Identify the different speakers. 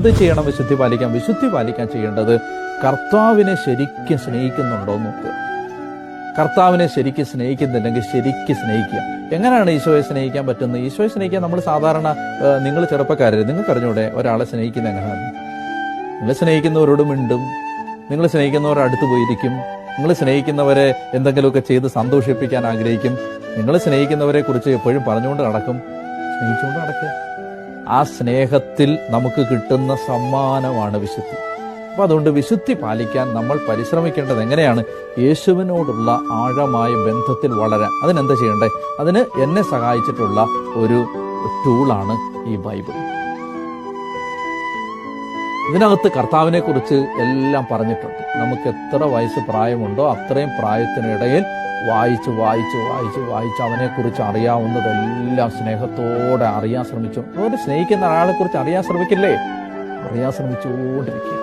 Speaker 1: എന്ത് ചെയ്യണം വിശുദ്ധി പാലിക്കാൻ? വിശുദ്ധി പാലിക്കാൻ ചെയ്യേണ്ടത് കർത്താവിനെ ശരിക്കും സ്നേഹിക്കുന്നുണ്ടോ എന്ന് നോക്കുക. കർത്താവിനെ ശരിക്കും സ്നേഹിക്കുന്നുണ്ടെങ്കിൽ ശരിക്കും സ്നേഹിക്കുക. എങ്ങനെയാണ് ഈശോയെ സ്നേഹിക്കാൻ പറ്റുന്നത്? ഈശോയെ സ്നേഹിക്കാൻ നമ്മൾ സാധാരണ, നിങ്ങൾ ചെറുപ്പക്കാരെ നിങ്ങൾക്ക് അറിഞ്ഞൂടെ ഒരാളെ സ്നേഹിക്കുന്നത് എങ്ങനെയാണ്? നിങ്ങൾ സ്നേഹിക്കുന്നവരോട് മിണ്ടും, നിങ്ങൾ സ്നേഹിക്കുന്നവരുടെ അടുത്ത് പോയിരിക്കും, നിങ്ങൾ സ്നേഹിക്കുന്നവരെ എന്തെങ്കിലുമൊക്കെ ചെയ്ത് സന്തോഷിപ്പിക്കാൻ ആഗ്രഹിക്കും, നിങ്ങൾ സ്നേഹിക്കുന്നവരെ കുറിച്ച് എപ്പോഴും പറഞ്ഞുകൊണ്ട് നടക്കും, സ്നേഹിച്ചുകൊണ്ട് നടക്കുക. ആ സ്നേഹത്തിൽ നമുക്ക് കിട്ടുന്ന സമ്മാനമാണ് വിശുദ്ധി. അപ്പം അതുകൊണ്ട് വിശുദ്ധി പാലിക്കാൻ നമ്മൾ പരിശ്രമിക്കേണ്ടത് എങ്ങനെയാണ്? യേശുവിനോടുള്ള ആഴമായ ബന്ധത്തിൽ വളരാൻ. അതിനെന്താ ചെയ്യണ്ടേ? അതിന് എന്നെ സഹായിച്ചിട്ടുള്ള ഒരു ടൂളാണ് ഈ ബൈബിൾ. ഇതിനകത്ത് കർത്താവിനെ കുറിച്ച് എല്ലാം പറഞ്ഞിട്ടുണ്ട്. നമുക്ക് എത്ര വയസ്സ് പ്രായമുണ്ടോ അത്രയും പ്രായത്തിനിടയിൽ വായിച്ച് വായിച്ച് വായിച്ച് വായിച്ച് അവനെക്കുറിച്ച് അറിയാവുന്നതെല്ലാം സ്നേഹത്തോടെ അറിയാൻ ശ്രമിച്ചു. ഒരു സ്നേഹിക്കുന്ന ഒരാളെ കുറിച്ച് അറിയാൻ ശ്രമിക്കില്ലേ? അറിയാൻ ശ്രമിച്ചുകൊണ്ടിരിക്കുക.